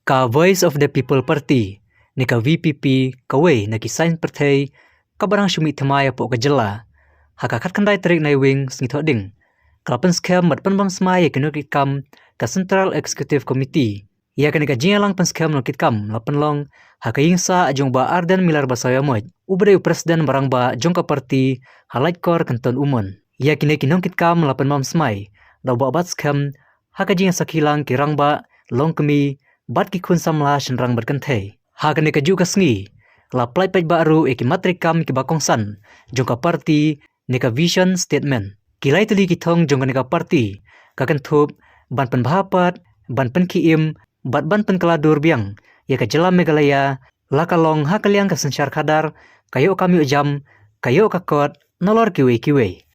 Ka Voice of the People Party, ni ka VPP, kaway na kisain partay, kabarang syumit thamaya po ka jylla. Hakakat kanday tarik na wing sngitho ding. Kalapan skem mat panbam smaya kinukit kam ka Central Executive Committee. Ia ka jialang panskem nukit kam lapan long hakaying sa ajong ba arden milar basaya moj. Ubre presiden barang ba jong ka parti halait kor kanton umon. Ia kini kinungkit kam lapan mam smai. Daw ba bat skem hakajing sakilang kirang ba long kemi bat ki kun samla shenrang berkantay. Hakane ka juga sngi. La play pej baru matrik kam ki bakongsan jong ka parti ni ka vision statement. Kilay tuli ki thong jong ka parti kakan thup ban pynbha ban pynkhie ban pynkylla biang ya ka jylla Meghalaya lakalong hakaliang ka sensyar kadar kayo kami ujam kayo kakot nolor kiwe.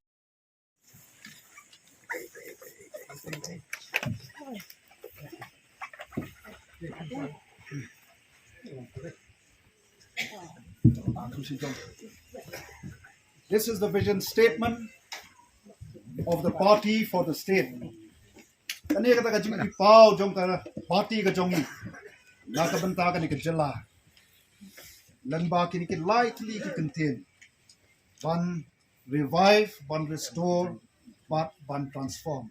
This is the vision statement of the party for the state. Kani kata kajing pau jong ka party ka jong na ka banta ka ni ka jylla. Lan ba kini ki lightly ki contain. One revive, one restore, but one transform.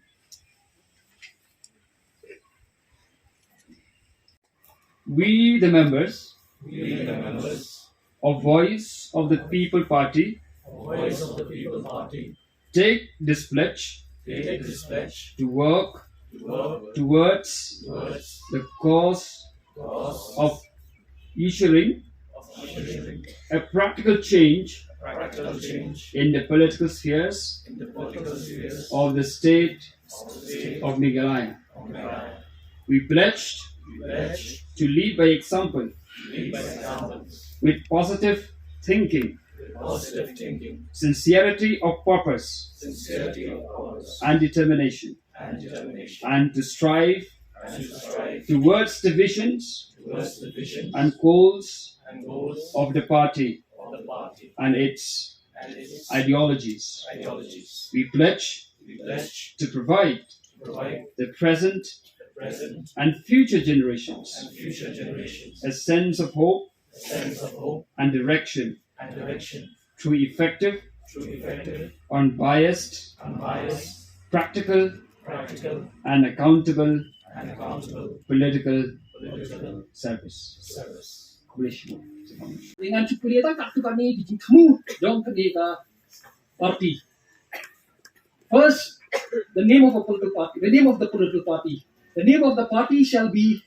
We the members of Voice of the People Party take this pledge to work towards the cause of issuing a practical change in the political spheres of the state of Meghalaya. We pledged to lead by example with positive thinking, sincerity of purpose, and determination, and to strive towards the visions and goals of the party and its ideologies. We pledge to provide the present and future generations a sense of hope and direction through effective, unbiased, practical, and accountable political service. Dengan cukup tak tu kami di kamu jom ke party. First, the name of a political party. The name of the political party. The name of the party shall be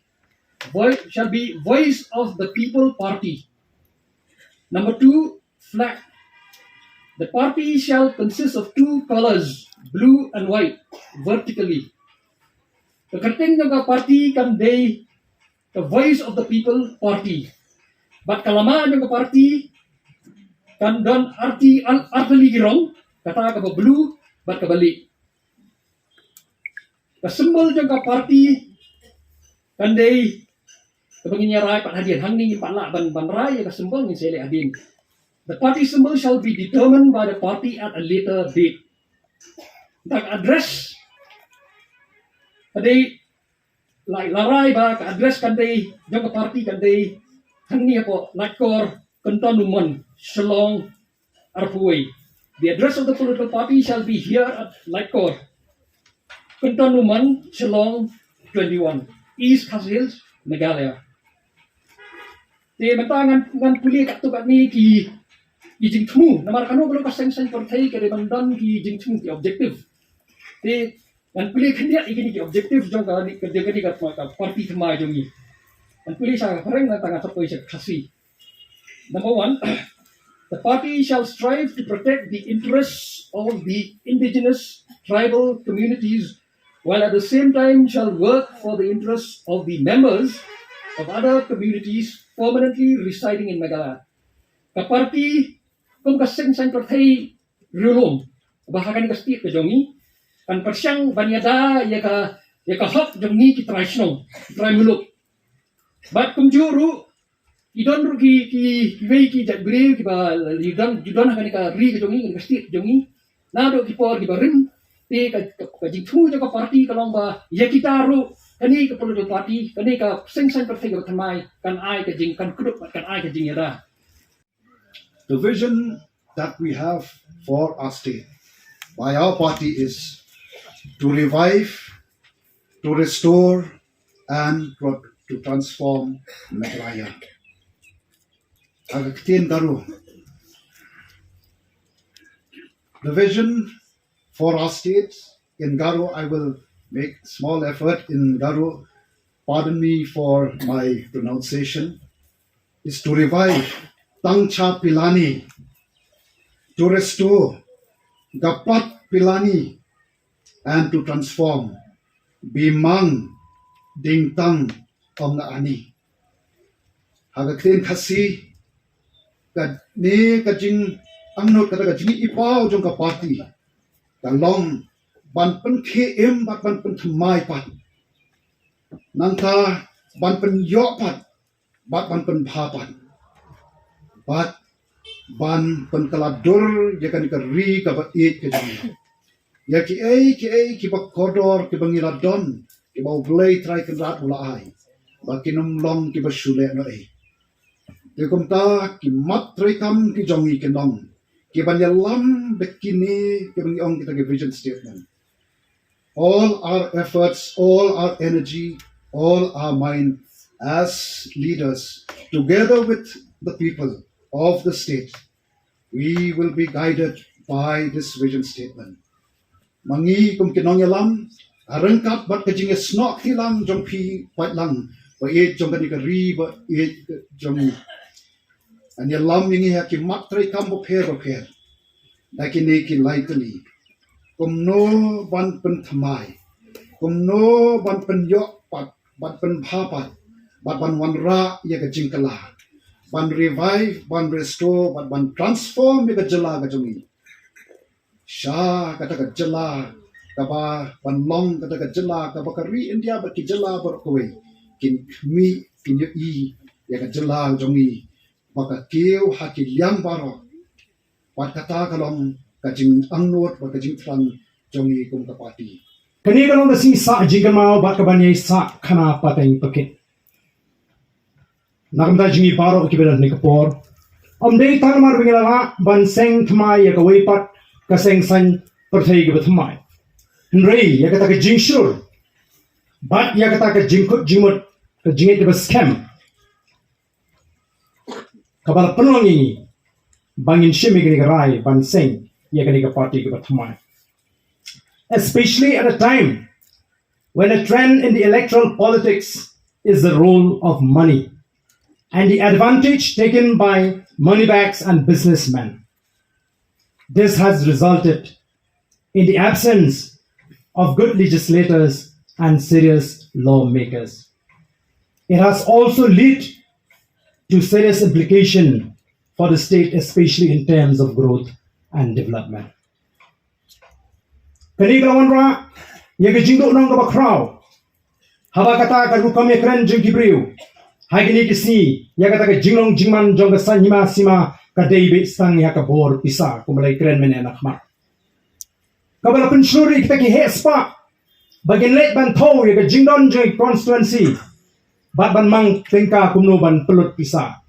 Voice of the People Party. Number 2, flag. The party shall consist of 2 colors, blue and white, vertically. The kerting ng party kan day the Voice of the People Party. But kalamaan ng party kan don arti girong kata ka blue but kabalik. The symbol ng party kan day kabangin niya ray hadian hangning pala ban ray ka symbol ni sele adin. The party symbol shall be determined by the party at a later date. Nag address kaday laray ba ka address kaday ng party kaday hangni po lakor kantonuman shalong arpuay. The address of the political party shall be here at Lakor Kantonuman Shalong 21 East Hills, Meghalaya. Te matangan ngan puli kat tu kat ni ki jingtmu namar kanu belum pasang partai ke bandan ki jingtmu ki objektif. Te ngan puli kenya igini ki objektif jong ka ni kerja ni kat parti thma jong ni. Ngan puli sa pareng na tanga sapoi sa kasi. Number 1, the party shall strive to protect the interests of the indigenous tribal communities while at the same time shall work for the interests of the members of other communities permanently residing in Meghalaya. Ka party kung kasing partai rulong bahagan ka state ka jongi kan persyang banyada ya ka hak jongi ki traditional muluk. But kung juru idon ki jagre ki ba idon akan ka ri ka jongi ka state jongi nado ki por ki barim te ka jingtu ka party kalong ba ya kita ru kani ka political party kani ka sing-sing partai ka thamai kan ai ka jing kan krup kan ai ka jing yada. The vision that we have for our state by our party is to revive, to restore, and to transform Meghalaya. Agaktin Garu. The vision for our state in Garo, I will make small effort in Garo, pardon me for my pronunciation, is to revive Tangcha Pilani, to restore Gapat Pilani, and to transform Bimang Dingtang Om Na Ani. Hagaktin Khasi, kad ne kajing angnot kada kajing ipau jong ka party kalong ban pynkhie bat ban thmai pat nangta ban yo pat bat ban pynbha pat bat ban pynkylla dur yakan ka ri ka ba it ka jong ya ki ba kodor ki bangila don ki ba blai try kan rat ula ai ba kinum long ki ba shule no ai Ki kumta ki matray kam ki jongi ki nong ki banyalam bekini ki bangyong kita ki vision statement. All our efforts, all our energy, all our mind as leaders, together with the people of the state, we will be guided by this vision statement. Mangi kum kinong yalam arengkat bat kajing snok hilang jong pi pat lang ba it jong kani ka ri ba it jong and your lam yingi ha ki matray kam bo pher daki ne ki lightly kum no ban pen thamai kum no ban pen yo pat ban pen bha pat ban wan ra ya ka jingkala ban revive ban restore ban transform ya ka jylla ka jongi sha kata ka jylla ka ba ban long kata ka jylla ka ba ka ri India ba ki jylla ba ko kin mi kin yo I ya ka jylla jongi maka kêu haki liang baro pat kata kalong kajing angnot ba kajing tran jongi kum ka party kani kalong da si sa jigamao bat ka banyai sa khana pateng pakit nakamda jingi baro ki belan ni kapor omdei tarmar bingala ban seng thmai ya ka wei pat ka seng san parthai ki bathmai nrei ya kata ka jing shur bat ya kata ka jingkut jimut ka jingi ki scam kabala penongi bangin shimi gani rai ban seng ya gani ka party ka thamai especially at a time when a trend in the electoral politics is the role of money and the advantage taken by moneybacks and businessmen. This has resulted in the absence of good legislators and serious lawmakers. It has also led to serious implication for the state, especially in terms of growth and development. Kanikawan ra, yaga jingdo nang ka bakraw. Haba kata ka rukam yakran jing kibriu. Hagini kisi, yaga ka jinglong jingman jong ka sanyima sima ka deibe stang yaka bor pisa kumalay kren menen hakhmat. Kabala pensyuri kita ki hespa. Bagin let ban thaw yaga jingdon jing constituency. Bat ban mang tengka kumno ban pelut pisa.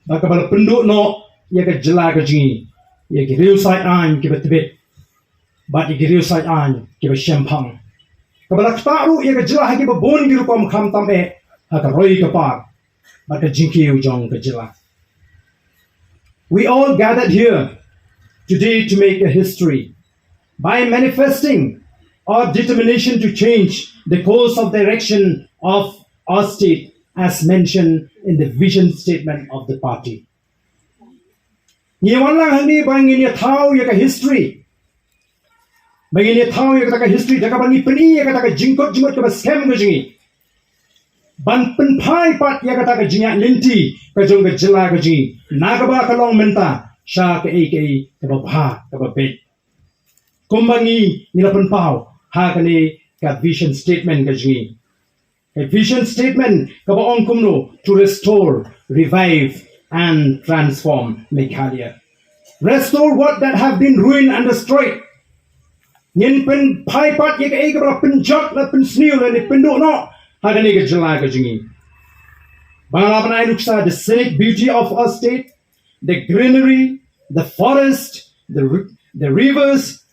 Baka bala penduk no ya ka jylla ka jingi. Ya ki riu sai an ki betbet. Bat ki riu sai an ki ba shempang. Kabala ktaru ya ka jylla ha ki ba bon ki rupam kham tam e ha ka roi ka par. Bat ka jingki ujong ka jylla. We all gathered here today to make a history by manifesting our determination to change the course of direction of our state as mentioned in the vision statement of the party. Ngiwan lang hani bangin ya thau ya ka history. Bangin ya thau ya ka history daga bangi pani ya ka jingkot jingkot ka scam ka jingi. Ban penpai pat ya ka jinga linti ka jong ka jylla ka jingi. Nagaba ka long menta sha ka ka ba bha ka ba bet. Kumbangi nila penpau ha ka ni ka vision statement ka jingi. A vision statement kabaong kumno to restore, revive, and transform Meghalaya. Restore what that have been ruined and destroyed. Yin pen pai pat ye ke ga pen jot la pen sniu la ni pen do no ha ga ni ga jilla ga jingi. Bangala luksa the scenic beauty of our state, the greenery, the forest, the rivers,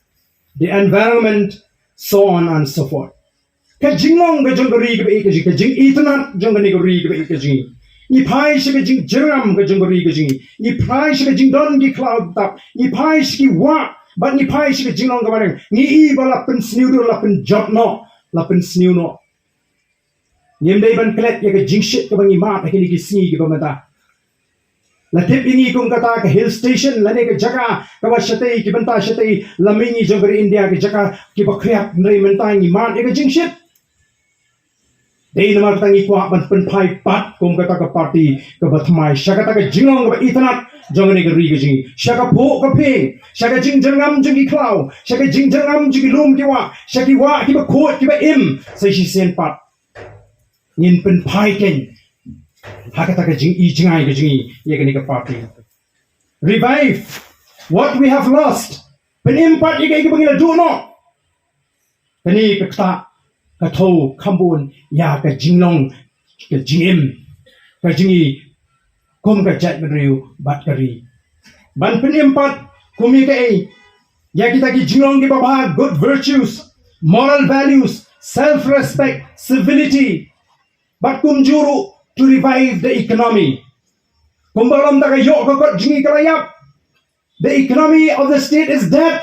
the environment, so on and so forth. Ka jinglong ga jong ri ga ka jing ka jing itnat jong ni ga ri ga ka jing. I pai shi ga jing jiram ga jong ri ga jing. I pai shi ga jing don gi cloud tap. I pai shi wa but ni pai shi ga jinglong ga bareng. Ni I ba la pen sniu do la pen jot no, la pen sniu no. Nyem dai ban klet ya ga jing shit ka bangi ma ta ki ni sni ki ba mata. La tip ini kung kata ka hill station la ne ka jaka ka ba shatei ki banta shatei la mingi jong ri India ki jaka ki ba kriap nei mentai ni ma ya ga jing shit. Dei namar tangi kwa ban pen pai pat kung kata ka party ka ba thmai shaka ta ka jinglong ka ba itanat jong ni ka ri ka jing shaka po ka phe shaka jing jangam jing ki klau shaka jing jangam jing ki lum ki wa shaki wa ki ba khot ki ba im sai shi sen pat nin pen pai ken hakata ka jing I jingai ka jing ye ka ni ka party revive what we have lost pen im pat ye ka bangila do no kani ka ta ka thâu khambun ya ka jinglong ka jingim ka jingi kom ka chat riu bat kari ban penim pat kumi ka ya kita ki jinglong ki baba good virtues moral values self respect civility but kum juru to revive the economy kumbalam ta ka yo ka jingi ka layap the economy of the state is dead.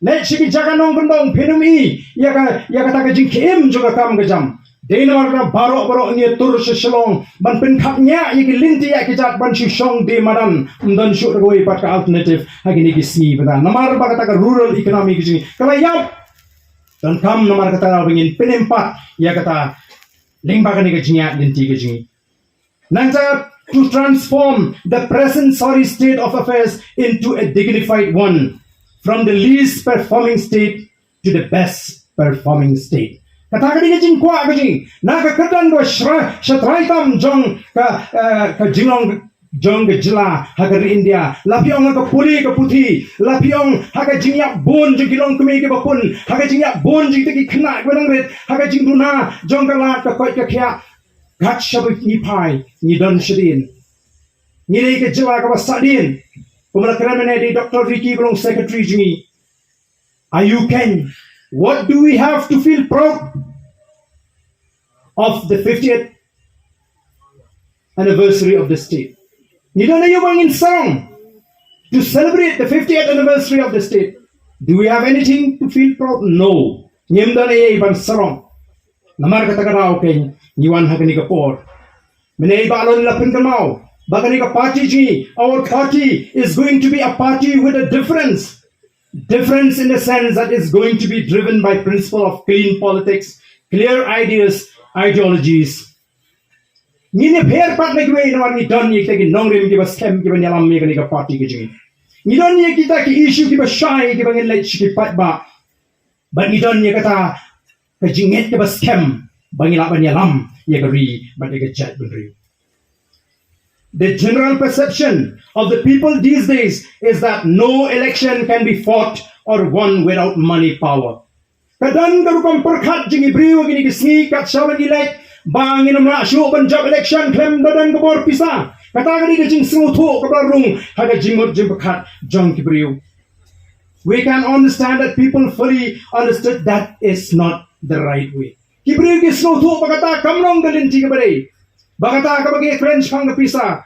Let she be jaganong bendong penumi ya ka ta ka jing kem juga kam ka jam dein warna baro ni tur shalong ban pen khapnya ye ki linti ya ki jat ban shi shong de madan dan shu roi pat ka alternative ha ki ni ki sni bada namar ba ka ta ka rural economy ki jing kala yap dan kam namar ka ta bingin penempat ya ka ta lingba ka ni ka jing ya linti ki jing nanta to transform the present sorry state of affairs into a dignified one. From the least performing state to the best performing state. Kata ka jing kwa ka jing na ka katan go shatrai tam jong ka jinglong jong ka jylla hagar India lapiong ka puri ka puthi lapiong haga jing yak bon jing kilong kumi ke bakun haga jing yak bon jing te ki khna gwenang ret haga jing duna jong ka lat ka koi ka khya ghat shabik ni pai ni don shadin ni nei ka jylla ka basadin Kumala Kramene, Dr. Ricky Belong Secretary Jingi. Are you Ken? What do we have to feel proud of the 50th anniversary of the state? Nidana Yubang in song to celebrate the 50th anniversary of the state. Do we have anything to feel proud? No. Nyemdana Yibang Sarong. Namar Katakarao Ken, Yuan Haganikapor. Menei Balon Lapin Kamau. Baganika party ji, our party is going to be a party with a difference. Difference in the sense that it's going to be driven by principle of clean politics, clear ideas, ideologies. Nini pher pat na kiwe na ni don ni ki nong rim ki ba scam ki ba nyalam mi ka party ki ji. Ni don ni kita ki issue ki ba shy ki ba ngin let ki pat ba. Ba ni don ni kata ka jinget ki ba scam ba ngila ba nyalam ye ka ri ba ka chat ba ri. The general perception of the people these days is that no election can be fought or won without money power. Kadan karukam perkhat jingi briu gini kisni kat shawan ilek bangin amra shu banjab election klem dadan kabor pisa kata gani kajing sengutho kabarung haga jingmut jim perkhat jong ki briu. We can understand that people fully understood that is not the right way. Ki briu ki sengutho pakata kamrong galin jingabare. Bagata kabagi French pang pisa,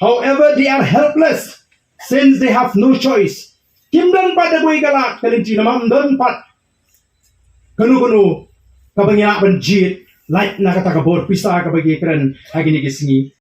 however, they are helpless since they have no choice. Kimdan pada goi galat kalinci namam dan pat kanu kabangya banjit like nakata kabor pisa kabagi kren hagini kisni